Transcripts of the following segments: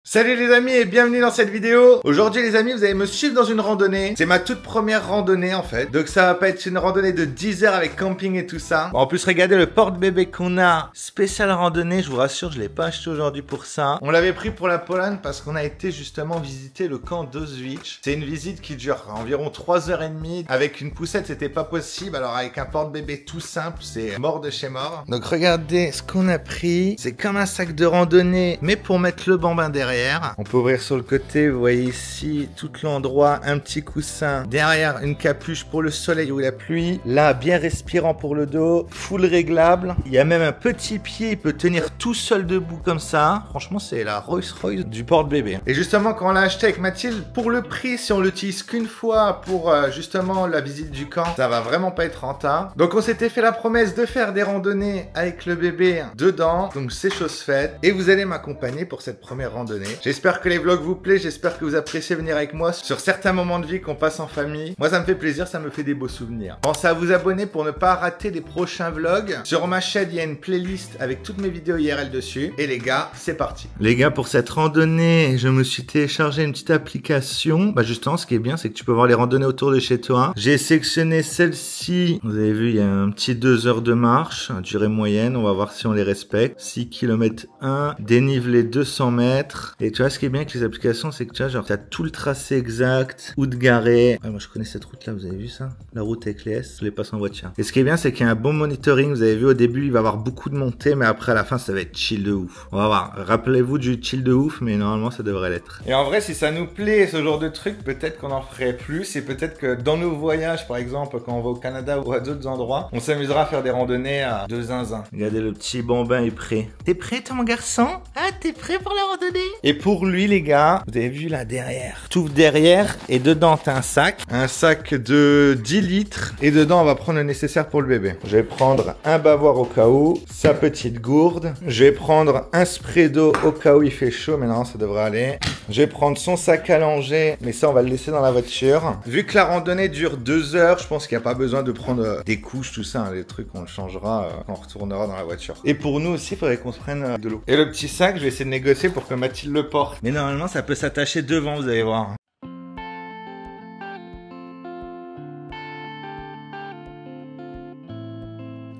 Salut les amis et bienvenue dans cette vidéo. Aujourd'hui les amis, vous allez me suivre dans une randonnée. C'est ma toute première randonnée en fait. Donc ça va pas être une randonnée de 10 heures avec camping et tout ça. Bon, en plus regardez le porte-bébé qu'on a. Spécial randonnée, je vous rassure, je l'ai pas acheté aujourd'hui pour ça. On l'avait pris pour la Pologne parce qu'on a été justement visiter le camp d'Auschwitz. C'est une visite qui dure environ 3h30. Avec une poussette c'était pas possible. Alors avec un porte-bébé tout simple, c'est mort de chez mort. Donc regardez ce qu'on a pris. C'est comme un sac de randonnée mais pour mettre le bambin derrière. On peut ouvrir sur le côté, vous voyez ici tout l'endroit, un petit coussin. Derrière, une capuche pour le soleil ou la pluie. Là, bien respirant pour le dos, full réglable. Il y a même un petit pied, il peut tenir tout seul debout comme ça. Franchement, c'est la Rolls-Royce du porte-bébé. Et justement, quand on l'a acheté avec Mathilde, pour le prix, si on l'utilise qu'une fois pour justement la visite du camp, ça va vraiment pas être rentable. Donc on s'était fait la promesse de faire des randonnées avec le bébé dedans. Donc c'est chose faite. Et vous allez m'accompagner pour cette première randonnée. J'espère que les vlogs vous plaisent, j'espère que vous appréciez venir avec moi sur certains moments de vie qu'on passe en famille. Moi ça me fait plaisir, ça me fait des beaux souvenirs. Pensez à vous abonner pour ne pas rater les prochains vlogs. Sur ma chaîne, il y a une playlist avec toutes mes vidéos IRL dessus. Et les gars, c'est parti. Les gars, pour cette randonnée, je me suis téléchargé une petite application. Bah justement, ce qui est bien, c'est que tu peux voir les randonnées autour de chez toi. J'ai sélectionné celle-ci. Vous avez vu, il y a un petit 2 heures de marche, durée moyenne. On va voir si on les respecte. 6 km 1, dénivelé 200 mètres. Et tu vois, ce qui est bien avec les applications, c'est que tu vois, genre, tu as tout le tracé exact, où te garer. Ouais, moi, je connais cette route-là, vous avez vu ça? La route avec les S, je les passe en voiture. Et ce qui est bien, c'est qu'il y a un bon monitoring. Vous avez vu, au début, il va y avoir beaucoup de montées, mais après, à la fin, ça va être chill de ouf. On va voir. Rappelez-vous du chill de ouf, mais normalement, ça devrait l'être. Et en vrai, si ça nous plaît, ce genre de truc, peut-être qu'on en ferait plus. Et peut-être que dans nos voyages, par exemple, quand on va au Canada ou à d'autres endroits, on s'amusera à faire des randonnées à de zinzin. Regardez, le petit bambin est prêt. T'es prêt, toi, mon garçon? Ah, t'es prêt pour la randonnée? Et pour lui, les gars, vous avez vu là derrière, tout derrière, et dedans t'as un sac de 10 litres, et dedans on va prendre le nécessaire pour le bébé. Je vais prendre un bavoir au cas où, sa petite gourde, je vais prendre un spray d'eau au cas où il fait chaud, mais non, ça devrait aller. Je vais prendre son sac à langer, mais ça on va le laisser dans la voiture. Vu que la randonnée dure 2 heures, je pense qu'il n'y a pas besoin de prendre des couches, tout ça, hein, les trucs on le changera quand on retournera dans la voiture. Et pour nous aussi, il faudrait qu'on se prenne de l'eau. Et le petit sac, je vais essayer de négocier pour que Mathilde le porte. Mais normalement, ça peut s'attacher devant, vous allez voir.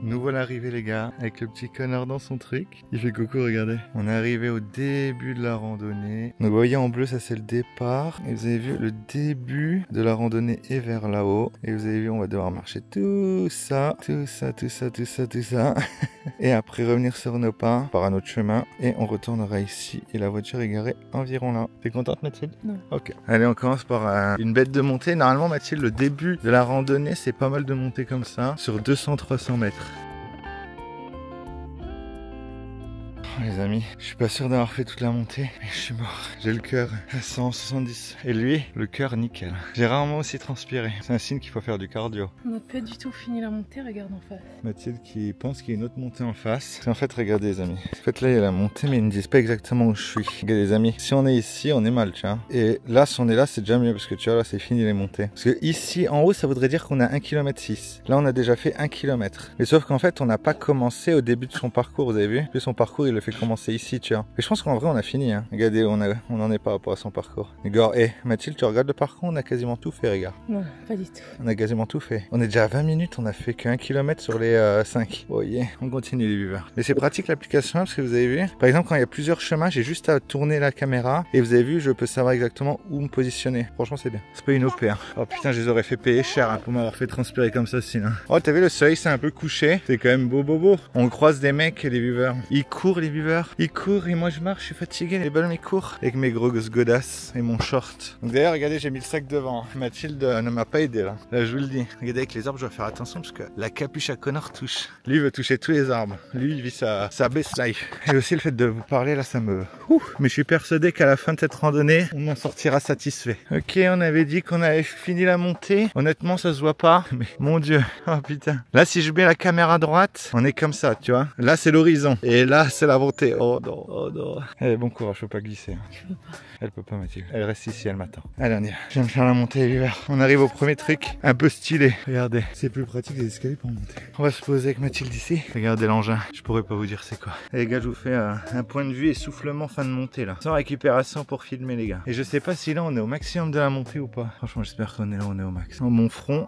Nous voilà arrivés les gars, avec le petit connard dans son truc. Il fait coucou, regardez. On est arrivé au début de la randonnée. Donc vous voyez en bleu, ça c'est le départ. Et vous avez vu, le début de la randonnée est vers là-haut. Et vous avez vu, on va devoir marcher tout ça. Et après revenir sur nos pas par un autre chemin. Et on retournera ici. Et la voiture est garée environ là. T'es contente Mathilde? Non. Ok. Allez, on commence par une bête de montée. Normalement Mathilde, le début de la randonnée, c'est pas mal de monter comme ça. Sur 200-300 mètres. Les amis, je suis pas sûr d'avoir fait toute la montée, mais je suis mort. J'ai le cœur à 170. Et lui, le cœur nickel. J'ai rarement aussi transpiré. C'est un signe qu'il faut faire du cardio. On n'a pas du tout fini la montée, regarde en face. Mathilde qui pense qu'il y a une autre montée en face. En fait, regardez les amis. En fait, là, il y a la montée, mais ils ne disent pas exactement où je suis. Regardez les amis, si on est ici, on est mal, tu vois. Et là, si on est là, c'est déjà mieux, parce que tu vois, là, c'est fini les montées. Parce que ici, en haut, ça voudrait dire qu'on a 1,6 km. Là, on a déjà fait 1 km. Mais sauf qu'en fait, on n'a pas commencé au début de son parcours, vous avez vu? Puis son parcours, il le fait commencer ici, tu vois. Et je pense qu'en vrai, on a fini, hein. Regardez, on en est pas rapport à son parcours. Regarde, Mathilde, tu regardes le parcours, on a quasiment tout fait, regarde. Non, pas du tout. On a quasiment tout fait. On est déjà à 20 minutes, on a fait que 1 km sur les 5. Oh yeah, on continue les viewers. Mais c'est pratique l'application, parce que vous avez vu, par exemple, quand il y a plusieurs chemins, j'ai juste à tourner la caméra, et vous avez vu, je peux savoir exactement où me positionner. Franchement, c'est bien. C'est pas une OP, hein. Oh putain, je les aurais fait payer cher, hein, pour m'avoir fait transpirer comme ça, sinon. Oh, t'as vu, le soleil s'est un peu couché. C'est quand même beau. On croise des mecs, les viewers. Ils courent, les viewers. Ils courent et moi je marche, je suis fatigué, les ballons ils courent avec mes grosses godasses et mon short. Donc d'ailleurs regardez, j'ai mis le sac devant. Mathilde ne m'a pas aidé là. Là je vous le dis. Regardez, avec les arbres je dois faire attention parce que la capuche à Connor touche. Lui il veut toucher tous les arbres. Lui il vit sa best life. Et aussi le fait de vous parler là, ça me... Mais je suis persuadé qu'à la fin de cette randonnée, on en sortira satisfait. Ok, on avait dit qu'on avait fini la montée. Honnêtement ça se voit pas, mais mon dieu. Oh putain. Là si je mets la caméra à droite, on est comme ça, tu vois. Là c'est l'horizon. Et là c'est la monter. Oh non, oh non. Allez, bon courage, faut pas glisser. Hein. Je peux pas. Elle peut pas, Mathilde. Elle reste ici, elle m'attend. Allez, on y va. Je viens de faire la montée l'hiver. On arrive au premier truc, un peu stylé. Regardez, c'est plus pratique des escaliers pour monter. On va se poser avec Mathilde ici. Regardez l'engin. Je pourrais pas vous dire c'est quoi. Et les gars, je vous fais un point de vue essoufflement fin de montée là. Sans récupération pour filmer les gars. Et je sais pas si là on est au maximum de la montée ou pas. Franchement, j'espère qu'on est là, on est au max. Dans mon front,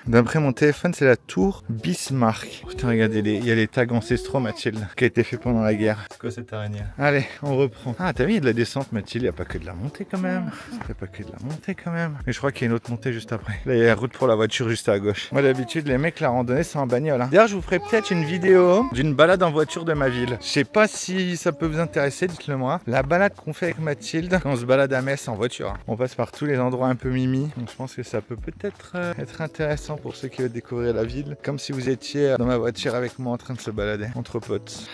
d'après mon téléphone, c'est la tour Bismarck. Putain, regardez, il y a les tags ancestraux, Mathilde, qui a été fait pendant la guerre. C'est quoi cette araignée? Allez, on reprend. Ah, t'as vu, il y a de la descente, Mathilde. Il n'y a pas que de la montée quand même. Il n'y a pas que de la montée quand même. Mais je crois qu'il y a une autre montée juste après. Là, il y a la route pour la voiture juste à gauche. Moi, d'habitude, les mecs, la randonnée, c'est en bagnole. Hein. D'ailleurs, je vous ferai peut-être une vidéo d'une balade en voiture de ma ville. Je sais pas si ça peut vous intéresser, dites-le moi. La balade qu'on fait avec Mathilde quand on se balade à Metz en voiture. On passe par tous les endroits un peu mimi. Donc, je pense que ça peut peut-être être intéressant pour ceux qui veulent découvrir la ville. Comme si vous étiez dans ma voiture avec moi en train de se balader entre potes.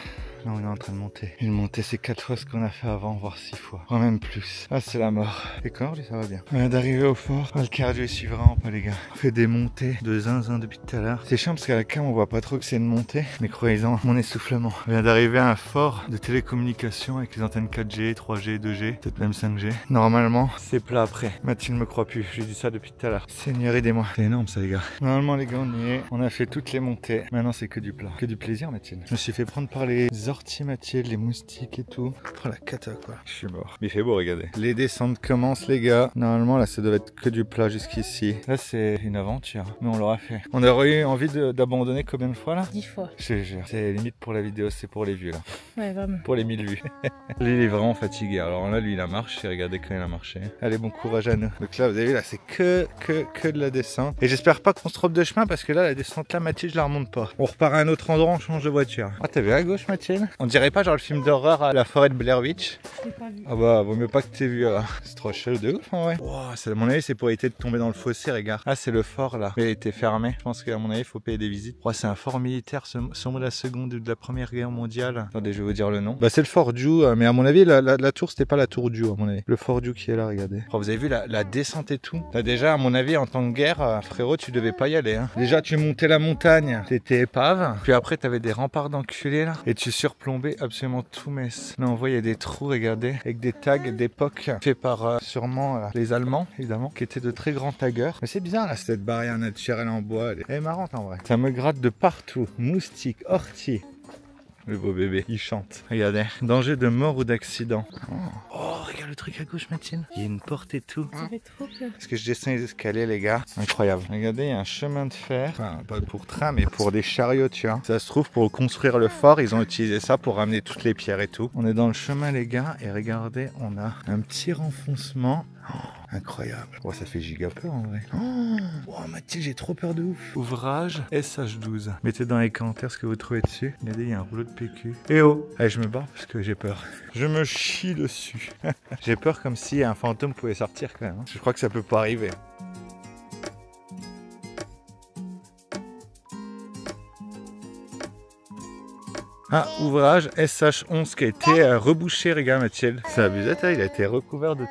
Là, on est en train de monter. Une montée, c'est 4 fois ce qu'on a fait avant, voire 6 fois. Voire même plus. Ah, c'est la mort. Et quand ça va bien. On vient d'arriver au fort. Ah, le cardio il suit vraiment pas, les gars. On fait des montées de zinzin depuis tout à l'heure. C'est chiant parce qu'à la cam, on voit pas trop que c'est une montée. Mais croyez-en, mon essoufflement. On vient d'arriver à un fort de télécommunication avec les antennes 4G, 3G, 2G, peut-être même 5G. Normalement, c'est plat après. Mathilde me croit plus. J'ai dit ça depuis tout à l'heure. Seigneur, aidez-moi. C'est énorme, ça, les gars. Normalement, les gars, on y est. On a fait toutes les montées. Maintenant, c'est que du plat. Que du plaisir, Mathilde. Je me suis fait prendre par les orties, Mathilde, les moustiques et tout. Oh la cata quoi. Je suis mort. Mais il fait beau, regardez. Les descentes commencent, les gars. Normalement, là, ça doit être que du plat jusqu'ici. Là, c'est une aventure. Mais on l'aura fait. On aurait eu envie d'abandonner combien de fois là? 10 fois. Je te jure. C'est limite pour la vidéo, c'est pour les vues là. Ouais, vraiment. Pour les 1000 vues. Lui, il est vraiment fatigué. Alors là, lui, il a marché. Regardez quand il a marché. Allez, bon courage à nous. Donc là, vous avez vu, là, c'est que de la descente. Et j'espère pas qu'on se trompe de chemin parce que là, la descente là, Mathilde, je la remonte pas. On repart à un autre endroit, on change de voiture. Ah, t'as vu à gauche, Mathilde? On dirait pas genre le film d'horreur à la forêt de Blair Witch. Je l'ai pas vu. Ah bah, vaut mieux pas que t'aies vu là. C'est trop chelou de ouf en vrai. Wow, à mon avis, c'est pour éviter de tomber dans le fossé, regarde. Ah, c'est le fort là. Il a été fermé. Je pense qu'à mon avis, il faut payer des visites. Oh, c'est un fort militaire, sûrement de la seconde ou de la première guerre mondiale. Attendez, je vais vous dire le nom. Bah, c'est le fort Dieu, mais à mon avis, la tour, c'était pas la tour Dieu, à mon avis. Le fort Dieu qui est là, regardez. Oh, vous avez vu la descente et tout. Là, déjà, à mon avis, en temps de guerre, frérot, tu devais pas y aller. Hein. Déjà, tu montais la montagne, t'étais épave. Puis après, t'avais des remparts d'enculés là. Et tu surplombais absolument tout Metz. Là, on voit, il y a des trous, regardez, avec des tags d'époque faits par sûrement les Allemands, évidemment, qui étaient de très grands taggeurs. Mais c'est bizarre là, cette barrière naturelle en bois. Elle est marrante en vrai. Ça me gratte de partout. Moustiques, orties. Le beau bébé, il chante. Regardez. Danger de mort ou d'accident. Oh, regarde le truc à gauche, Mathilde. Il y a une porte et tout. Ça fait trop peur. Est-ce que je descends les escaliers, les gars? Incroyable. Regardez, il y a un chemin de fer. Enfin, pas pour train, mais pour des chariots, tu vois. Ça se trouve, pour construire le fort, ils ont utilisé ça pour ramener toutes les pierres et tout. On est dans le chemin, les gars. Et regardez, on a un petit renfoncement. Oh, incroyable. Oh, ça fait giga peur en vrai. Oh, Mathilde, j'ai trop peur de ouf. Ouvrage SH12. Mettez dans les commentaires ce que vous trouvez dessus. Regardez, il y a un rouleau de PQ. Eh oh. Allez, je me barre parce que j'ai peur. Je me chie dessus. J'ai peur comme si un fantôme pouvait sortir quand même. Je crois que ça peut pas arriver. Ah, ouvrage SH11 qui a été rebouché, regarde Mathilde. C'est abusé, il a été recouvert de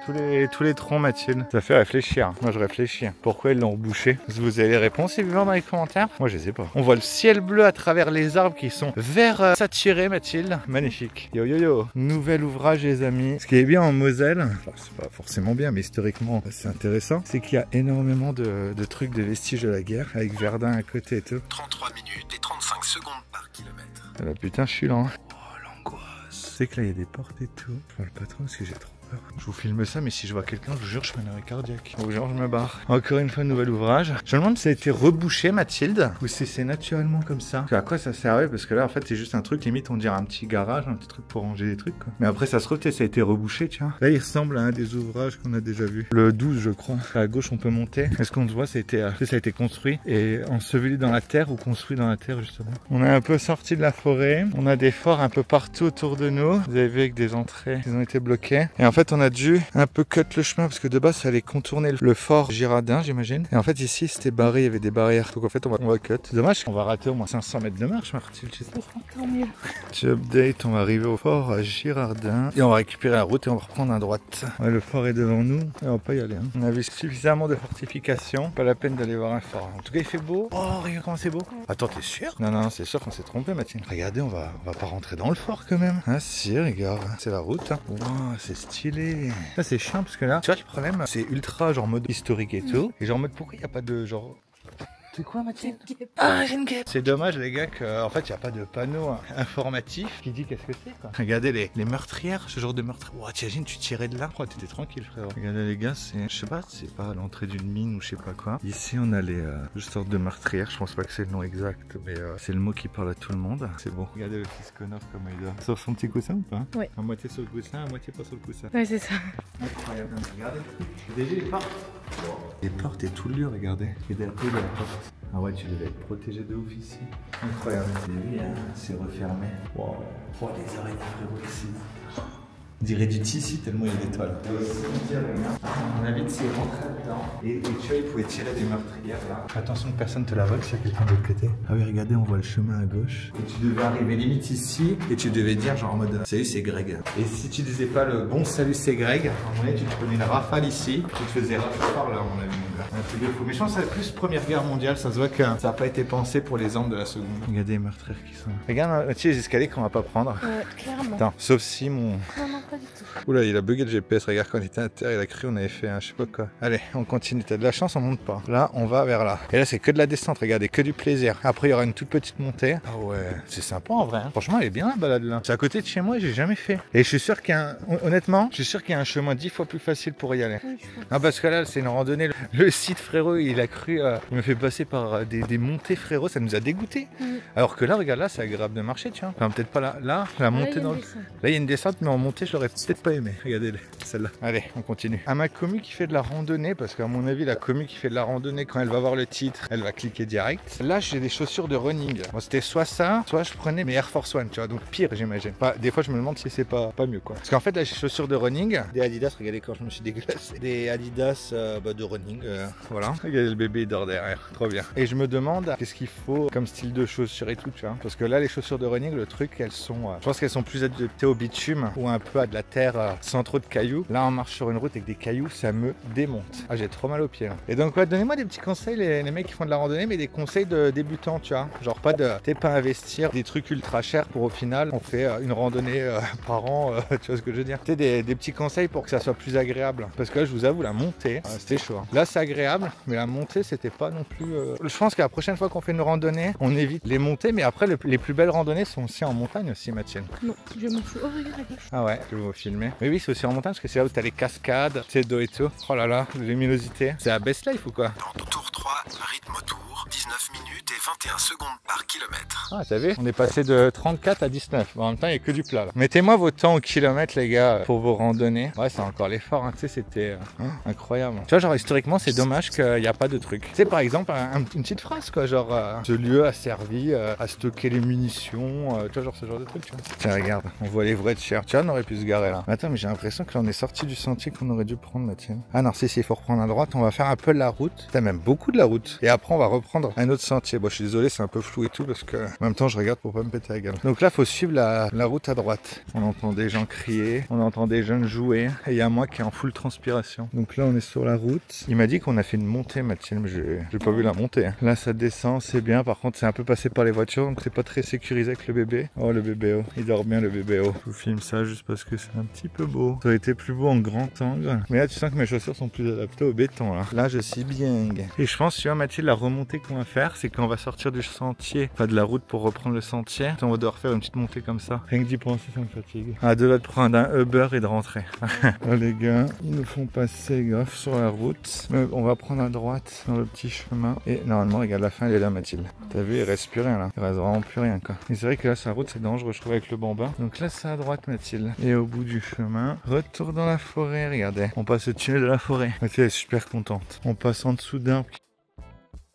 tous les troncs, Mathilde. Ça fait réfléchir. Moi, je réfléchis. Pourquoi ils l'ont rebouché? Vous avez les réponses, évidemment, dans les commentaires. Moi, je sais pas. On voit le ciel bleu à travers les arbres qui sont vert saturés, Mathilde. Magnifique. Yo, yo, yo. Nouvel ouvrage, les amis. Ce qui est bien en Moselle, enfin, c'est pas forcément bien, mais historiquement, c'est intéressant, c'est qu'il y a énormément de trucs, de vestiges de la guerre, avec Verdun à côté et tout. 33 minutes et 35 secondes par kilomètre. Ah bah putain, je suis lent. Oh, l'angoisse. C'est que là, il y a des portes et tout. Je parle pas trop parce que j'ai trop peur. Je vous filme ça, mais si je vois quelqu'un, je vous jure, je fais un arrêt cardiaque. Ou genre, je me barre. Encore une fois, nouvel ouvrage. Je me demande si ça a été rebouché, Mathilde, ou si c'est naturellement comme ça. À quoi ça servait? Parce que là, en fait, c'est juste un truc, limite, on dirait un petit garage, un petit truc pour ranger des trucs, quoi. Mais après, ça se trouve, ça a été rebouché, tu vois. Là, il ressemble à un des ouvrages qu'on a déjà vu. Le 12, je crois. À gauche, on peut monter. Est-ce qu'on se voit? Ça a été construit et enseveli dans la terre ou construit dans la terre, justement. On est un peu sorti de la forêt. On a des forts un peu partout autour de nous. Vous avez vu avec des entrées, ils ont été bloqués. Et en fait, fait, on a dû un peu cut le chemin parce que de base, ça allait contourner le fort Girardin, j'imagine. Et en fait, ici, c'était barré, il y avait des barrières. Donc en fait, on va cut. C'est dommage, on va rater au moins 500 mètres de marche, Martine. Tant mieux. Tu update, on va arriver au fort Girardin et on va récupérer la route et on va reprendre à droite. Ouais, le fort est devant nous et on va pas y aller. Hein. On a vu suffisamment de fortifications, pas la peine d'aller voir un fort. En tout cas, il fait beau. Oh, regarde comment c'est beau. Attends, t'es sûr? Non, c'est sûr qu'on s'est trompé, Mathilde. Regardez, on va pas rentrer dans le fort quand même. Ah si, regarde, c'est la route. Hein. Wow, c'est stylé. Ça, c'est chiant parce que là, tu vois, le problème, c'est ultra genre mode historique et tout. Et genre mode pourquoi il n'y a pas de genre. C'est quoi, Mathilde? Ah, j'ai une guêpe. C'est dommage, les gars, qu'en fait, il n'y a pas de panneau informatif qui dit qu'est-ce que c'est, quoi. Regardez les meurtrières, ce genre de meurtrière. Wow, t'imagines, tu tirais de là. Oh, t'étais tranquille, frère. Regardez, les gars, c'est, je sais pas, c'est pas l'entrée d'une mine ou je sais pas quoi. Ici, on a les sortes de meurtrières. Je pense pas que c'est le nom exact, mais c'est le mot qui parle à tout le monde. C'est bon. Regardez le fils Connor comme il dort. Sur son petit coussin ou pas? Ouais. À moitié sur le coussin, à moitié pas sur le coussin. Ouais, c'est ça. Incroyable. Regardez. Déjà, les portes. Les portes et tout le lieu, regardez. Regardez un peu de la porte. Ah ouais, tu devais être protégé de ouf ici. Incroyable. C'est refermé. Wow. Oh, les araignées, frérot, ici. On dirait du tissu tellement il y a d'étoiles. On invite s'y rentrer dedans. Et tu vois, il pouvait tirer des meurtrières là. Attention que personne te la vole, s'il y a quelqu'un de l'autre côté. Ah oui, regardez, on voit le chemin à gauche. Et tu devais arriver limite ici. Et tu devais dire genre en mode salut, c'est Greg. Et si tu disais pas le bon salut, c'est Greg, à un moment donné, tu te prenais une rafale ici. Tu te faisais rafale par là, à mon avis, mon gars. Un truc de fou. Mais je pense que c'est plus Première Guerre mondiale. Ça se voit que ça n'a pas été pensé pour les armes de la seconde. Regardez les meurtrières qui sont là. Regarde, tu sais, les escaliers qu'on va pas prendre. Clairement. Attends, sauf si mon. Non, pas du tout. Oula, il a bugué le GPS, regarde quand il était à terre, il a cru on avait fait un je sais pas quoi. Allez, on continue, t'as de la chance, on monte pas. Là, on va vers là. Et là, c'est que de la descente, regardez, que du plaisir. Après, il y aura une toute petite montée. Ah ouais, c'est sympa en vrai. Hein. Franchement, elle est bien la balade là. C'est à côté de chez moi, j'ai jamais fait. Et je suis sûr qu'il y a honnêtement, je suis sûr qu'il y a un chemin 10 fois plus facile pour y aller. Oui, Non, parce que là, c'est une randonnée. Le site, frérot, il a cru, il me fait passer par des montées, frérot, ça nous a dégoûté. Alors que là, regarde, là, c'est agréable de marcher, tiens. Enfin, peut-être pas là. Là, la montée dans le. Là, il y a une descente, mais en montée, je l'aurais peut-être pas aimé. Regardez celle-là. Allez, on continue. À ma commu qui fait de la randonnée, parce qu'à mon avis, la commu qui fait de la randonnée, quand elle va voir le titre, elle va cliquer direct. Là, j'ai des chaussures de running. Bon, c'était soit ça, soit je prenais mes Air Force One, tu vois. Donc pire, j'imagine. Des fois, je me demande si c'est pas mieux, quoi. Parce qu'en fait, là, j'ai chaussures de running, des Adidas. Regardez quand je me suis déglacé. Des Adidas de running. Voilà. Regardez le bébé, il dort derrière. Trop bien. Et je me demande qu'est-ce qu'il faut comme style de chaussures et tout, tu vois. Parce que là, les chaussures de running, le truc, elles sont. Je pense qu'elles sont plus adaptées au bitume ou un peu à de la terre sans trop de cailloux. Là, on marche sur une route avec des cailloux, ça me démonte. Ah, j'ai trop mal aux pieds là. Et donc, ouais, donnez-moi des petits conseils, les mecs qui font de la randonnée, mais des conseils de débutants, tu vois. Genre, t'es pas investir des trucs ultra chers pour au final, on fait une randonnée par an, tu vois ce que je veux dire. Tu sais, des petits conseils pour que ça soit plus agréable. Parce que là, je vous avoue, la montée, c'était chaud. Hein. Là, c'est agréable, mais la montée, c'était pas non plus. Je pense que la prochaine fois qu'on fait une randonnée, on évite les montées, mais après, les plus belles randonnées sont aussi en montagne aussi, Mathilde. Non, je m'en fous. Oh, regarde à gauche. Ah ouais, je vais vous filmer. Mais oui, c'est aussi en montagne parce que c'est là où t'as les cascades, tu sais, d'eau et tout. Oh là là, luminosité. C'est à Best Life ou quoi? Dans tour 3, rythme autour, 19 minutes et 21 secondes par kilomètre. Ah, t'as vu? On est passé de 34 à 19. Bon, en même temps, il n'y a que du plat là. Mettez-moi vos temps au kilomètre, les gars, pour vos randonnées. Ouais, c'est encore l'effort, hein. Tu sais, c'était incroyable. Tu vois, genre, historiquement, c'est dommage qu'il n'y a pas de truc. Tu sais, par exemple, une petite phrase, quoi. Genre, ce lieu a servi à stocker les munitions. Tu vois, genre, ce genre de truc, tu vois. Tiens, regarde, on voit les vrais de chair. Tu vois, on aurait pu se garer là. Mais attends, mais j'ai l'impression que là, on est sorti du sentier qu'on aurait dû prendre là, tiens. Ah non, si, il faut reprendre à droite. On va faire un peu de la route. T'as même beaucoup de la route. Et après, on va reprendre un autre sentier. Bon, je suis désolé, c'est un peu flou et tout parce que en même temps, je regarde pour pas me péter la gueule. Donc là, faut suivre la route à droite. On entend des gens crier, on entend des jeunes jouer. Et il y a moi qui est en full transpiration. Donc là, on est sur la route. Il m'a dit qu'on a fait une montée, Mathilde, mais j'ai pas vu la montée. Hein. Là, ça descend, c'est bien. Par contre, c'est un peu passé par les voitures, donc c'est pas très sécurisé avec le bébé. Oh, le bébé, oh. Il dort bien, le bébé, oh. Je vous filme ça juste parce que c'est un petit peu beau. Ça aurait été plus beau en grand angle. Mais là, tu sens que mes chaussures sont plus adaptées au béton, là. Là, je suis bien. Et je pense, tu vois, Mathilde, la remontée qu'on va faire, c'est qu'on va sortir du sentier, enfin de la route pour reprendre le sentier. On va devoir faire une petite montée comme ça. Rien que d'y penser, ça me fatigue. Ah, de là de prendre un Uber et de rentrer. Oh, les gars, ils nous font passer gaffe sur la route. Mais on va prendre à droite dans le petit chemin. Et normalement, regarde, la fin, elle est là, Mathilde. T'as vu, il reste plus rien là. Il reste vraiment plus rien, quoi. Et c'est vrai que là, sur la route, c'est dangereux, je trouve, avec le bambin. Donc là, c'est à droite, Mathilde. Et au bout du chemin, retour dans la forêt, regardez. On passe au tunnel de la forêt. Mathilde est super contente. On passe en dessous d'un.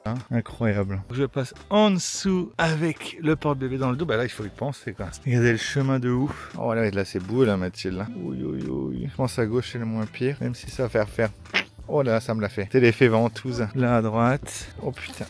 Hein, incroyable. Je passe en dessous avec le porte-bébé dans le dos. Bah là, il faut y penser quoi. Regardez le chemin de ouf. Oh là c'est beau là, Mathilde. Oui, oui, oui. Je pense à gauche c'est le moins pire, même si ça va faire. Oh là, ça me l'a fait. C'est l'effet ventouse. Là à droite. Oh putain.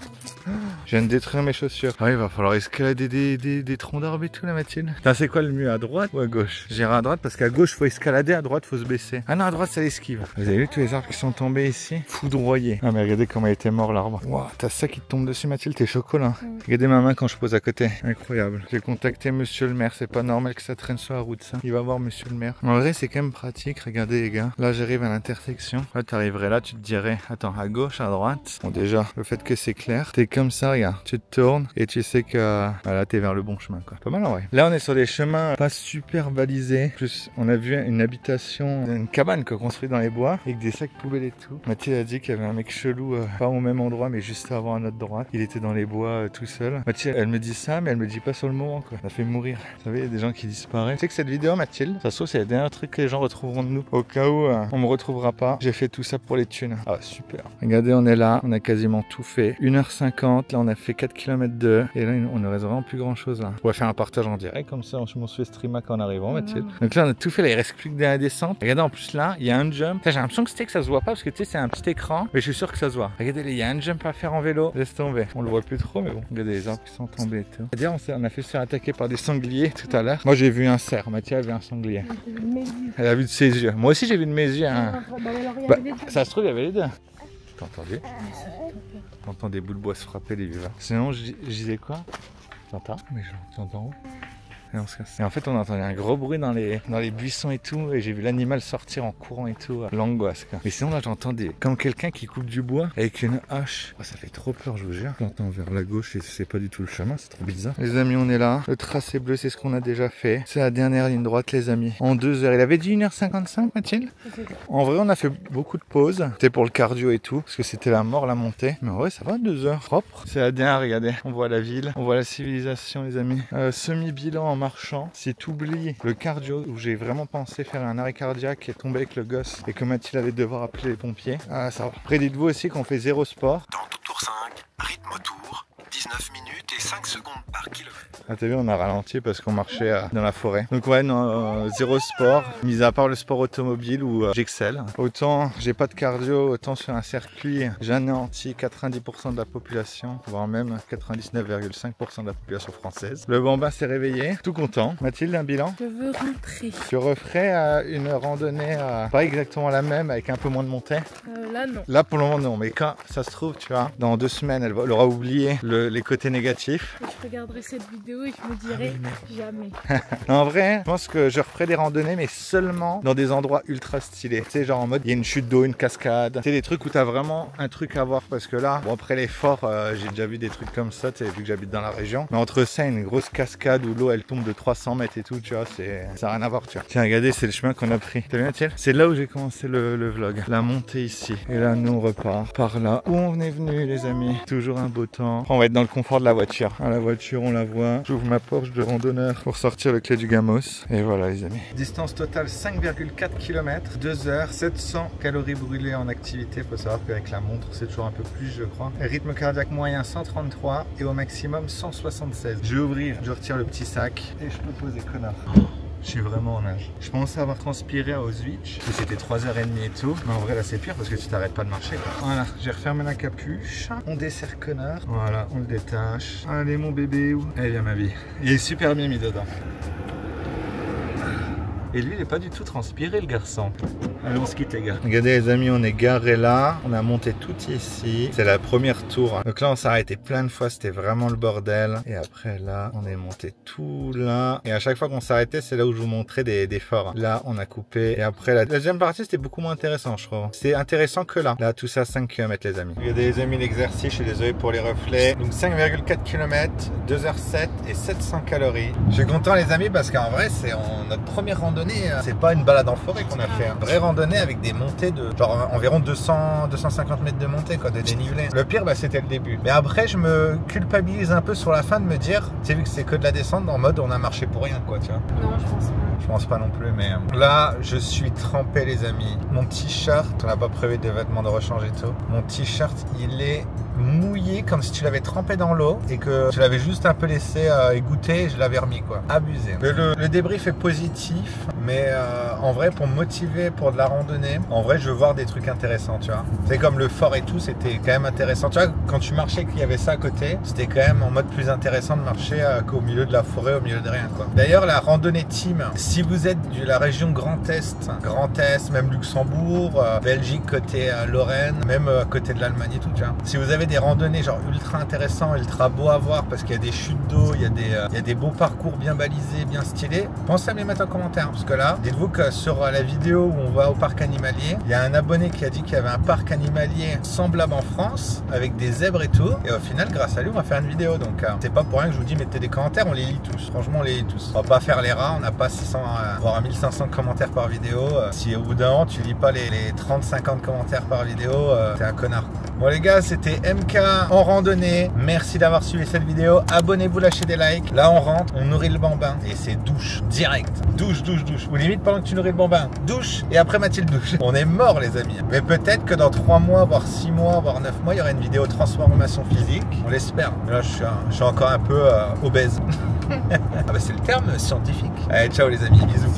Je viens de détruire mes chaussures. Ah, il va falloir escalader des troncs d'arbres et tout là, Mathilde. Putain, c'est quoi le mieux, à droite ou à gauche? J'irai à droite parce qu'à gauche faut escalader, à droite faut se baisser. Ah non, à droite ça l'esquive. Vous avez vu tous les arbres qui sont tombés ici? Foudroyés. Ah mais regardez comment il était mort l'arbre. Waouh, t'as ça qui te tombe dessus, Mathilde, t'es chocolat. Regardez ma main quand je pose à côté. Incroyable. J'ai contacté monsieur le maire. C'est pas normal que ça traîne sur la route ça. Il va voir monsieur le maire. En vrai c'est quand même pratique. Regardez les gars. Là j'arrive à l'intersection. Là t'arriverais là, tu te dirais attends, à gauche, à droite. Bon déjà, le fait que c'est clair. T'es comme ça, regarde. Tu te tournes et tu sais que voilà, t'es vers le bon chemin quoi. Pas mal en vrai. Là on est sur des chemins pas super balisés. Plus on a vu une habitation, une cabane construite dans les bois avec des sacs poubelles et tout. Mathilde a dit qu'il y avait un mec chelou, pas au même endroit mais juste avant à notre droite. Il était dans les bois tout seul. Mathilde elle me dit ça mais elle me dit pas sur le moment quoi. Ça fait mourir. Vous savez il y a des gens qui disparaissent. Tu sais que cette vidéo Mathilde, ça se trouve c'est le dernier truc que les gens retrouveront de nous. Au cas où on me retrouvera pas. J'ai fait tout ça pour les thunes. Ah super. Regardez on est là, on a quasiment tout fait. 1h50, là on a fait 4 km 2 et là on ne reste vraiment plus grand chose là. On va faire un partage en direct comme ça, je m'en suis fait streamac en arrivant Mathilde. Donc là on a tout fait, là il reste plus que de la descente. Regardez en plus là, il y a un jump. J'ai l'impression que ça se voit pas parce que tu sais c'est un petit écran, mais je suis sûr que ça se voit. Regardez il y a un jump à faire en vélo, laisse tomber. On le voit plus trop mais bon. Regardez les arbres qui sont tombés et tout. D'ailleurs on a fait se faire attaquer par des sangliers tout à l'heure. Moi j'ai vu un cerf, Mathilde a vu un sanglier. Elle a vu de ses yeux. Moi aussi j'ai vu de mes yeux. Hein. Bah, ça se trouve il y avait les deux. T'as entendu? T'entends des bouts de bois se frapper les vieux. Sinon je disais quoi? T'entends? Mais j'entends où? Et en fait on entendait un gros bruit dans les buissons et tout et j'ai vu l'animal sortir en courant et tout, l'angoisse quoi. Mais sinon là j'entends comme quelqu'un qui coupe du bois avec une hache. Oh, ça fait trop peur je vous jure. J'entends vers la gauche et c'est pas du tout le chemin, c'est trop bizarre. Les amis on est là, le tracé bleu c'est ce qu'on a déjà fait. C'est la dernière ligne droite les amis. En 2 heures, il avait dit 1h55 Mathilde. En vrai on a fait beaucoup de pauses. C'était pour le cardio et tout, parce que c'était la mort la montée. Mais en vrai ça va 2 heures, propre. C'est la dernière, regardez. On voit la ville, on voit la civilisation les amis. Semi-bilan en marchant, si t'oublies le cardio où j'ai vraiment pensé faire un arrêt cardiaque et tomber avec le gosse et que Mathilde allait devoir appeler les pompiers, ça va. Après dites-vous aussi qu'on fait 0 sport. Dans tour 5, rythme autour, 19 minutes et 5 secondes par kilomètre. Ah t'as vu on a ralenti parce qu'on marchait dans la forêt. Donc ouais non, 0 sport, mis à part le sport automobile où j'excelle. Autant j'ai pas de cardio, autant sur un circuit j'anéantis 90% de la population, voire même 99,5% de la population française. Le bambin s'est réveillé, tout content. Mathilde, un bilan? Je veux rentrer. Tu referais une randonnée pas exactement la même avec un peu moins de montée? Là non. Là pour le moment non, mais quand ça se trouve tu vois, dans 2 semaines elle aura oublié les côtés négatifs. Je regarderai cette vidéo et je me dirai jamais. En vrai, je pense que je referai des randonnées mais seulement dans des endroits ultra stylés. Tu sais genre en mode il y a une chute d'eau, une cascade. Tu sais des trucs où t'as vraiment un truc à voir parce que là, bon après l'effort, j'ai déjà vu des trucs comme ça, tu sais, vu que j'habite dans la région. Mais entre ça et une grosse cascade où l'eau elle tombe de 300 mètres et tout, tu vois, ça n'a rien à voir, tu vois. Tiens, regardez, c'est le chemin qu'on a pris. T'as vu Mathilde? C'est là où j'ai commencé le vlog. La montée ici. Et là, nous on repart par là où on est venu les amis. Toujours un beau temps. On va être dans le confort de la voiture. La voiture, on la voit. J'ouvre ma Porsche de randonneur pour sortir le clé du Gamos. Et voilà les amis. Distance totale 5,4 km, 2 heures, 700 calories brûlées en activité. Faut savoir qu'avec la montre c'est toujours un peu plus je crois. Rythme cardiaque moyen 133 et au maximum 176. Je vais ouvrir, je retire le petit sac et je peux poser connard. Je suis vraiment en nage. Je pensais avoir transpiré à Auschwitz. C'était 3h30 et tout. Mais en vrai là c'est pire parce que tu t'arrêtes pas de marcher quoi. Voilà, j'ai refermé la capuche. On dessert connard. Voilà, on le détache. Allez mon bébé où? Allez viens ma vie. Il est super bien mis dedans. Et lui, il est pas du tout transpiré, le garçon. Allez, on se quitte, les gars. Regardez, les amis, on est garé là. On a monté tout ici. C'est la première tour. Donc là, on s'est arrêté plein de fois. C'était vraiment le bordel. Et après, là, on est monté tout là. Et à chaque fois qu'on s'arrêtait, c'est là où je vous montrais des forts. Là, on a coupé. Et après, la deuxième partie, c'était beaucoup moins intéressant, je trouve. C'est intéressant que là. Là, tout ça, 5 km, les amis. Regardez, les amis, l'exercice. Je suis désolé pour les reflets. Donc, 5,4 km, 2h07 et 700 calories. Je suis content, les amis, parce qu'en vrai, c'est notre première randonnée. C'est pas une balade en forêt qu'on a fait. Une vraie randonnée avec des montées de genre environ 250 mètres de montée, quoi, de dénivelé. Le pire, bah, c'était le début. Mais après, je me culpabilise un peu sur la fin de me dire, tu sais, vu que c'est que de la descente, en mode on a marché pour rien, quoi, tu vois. Non, je pense pas. Je pense pas non plus, mais là, je suis trempé, les amis. Mon t-shirt, on n'a pas prévu de vêtements de rechange et tout. Mon t-shirt, il est mouillé comme si tu l'avais trempé dans l'eau et que tu l'avais juste un peu laissé égoutter et je l'avais remis, quoi. Abusé. Le débrief est positif, mais en vrai, pour me motiver pour de la randonnée, en vrai, je veux voir des trucs intéressants, tu vois. C'est comme le fort et tout, c'était quand même intéressant. Tu vois, quand tu marchais qu'il y avait ça à côté, c'était quand même en mode plus intéressant de marcher qu'au milieu de la forêt, au milieu de rien, quoi. D'ailleurs, la randonnée team, si vous êtes de la région Grand Est, même Luxembourg, Belgique, côté Lorraine, même côté de l'Allemagne et tout, tu vois. Si vous avez des randonnées genre ultra intéressants, ultra beaux à voir parce qu'il y a des chutes d'eau, il y a des beaux parcours bien balisés, bien stylés, pensez à me les mettre en commentaire parce que là, dites-vous que sur la vidéo où on va au parc animalier, il y a un abonné qui a dit qu'il y avait un parc animalier semblable en France avec des zèbres et tout, et au final grâce à lui on va faire une vidéo, donc c'est pas pour rien que je vous dis mettez des commentaires, on les lit tous, franchement on les lit tous, on va pas faire les rats, on n'a pas 600 voire 1500 commentaires par vidéo, si au bout d'un an tu lis pas les 30-50 commentaires par vidéo, t'es un connard. Bon les gars, c'était MK en randonnée, merci d'avoir suivi cette vidéo, abonnez-vous, lâchez des likes, là on rentre, on nourrit le bambin et c'est douche, direct, douche, ou limite pendant que tu nourris le bambin, douche et après Mathilde douche. On est mort les amis, mais peut-être que dans 3 mois, voire 6 mois, voire 9 mois, il y aura une vidéo transformation physique, on l'espère, mais là je suis encore un peu obèse. Ah bah c'est le terme scientifique. Allez ciao les amis, bisous.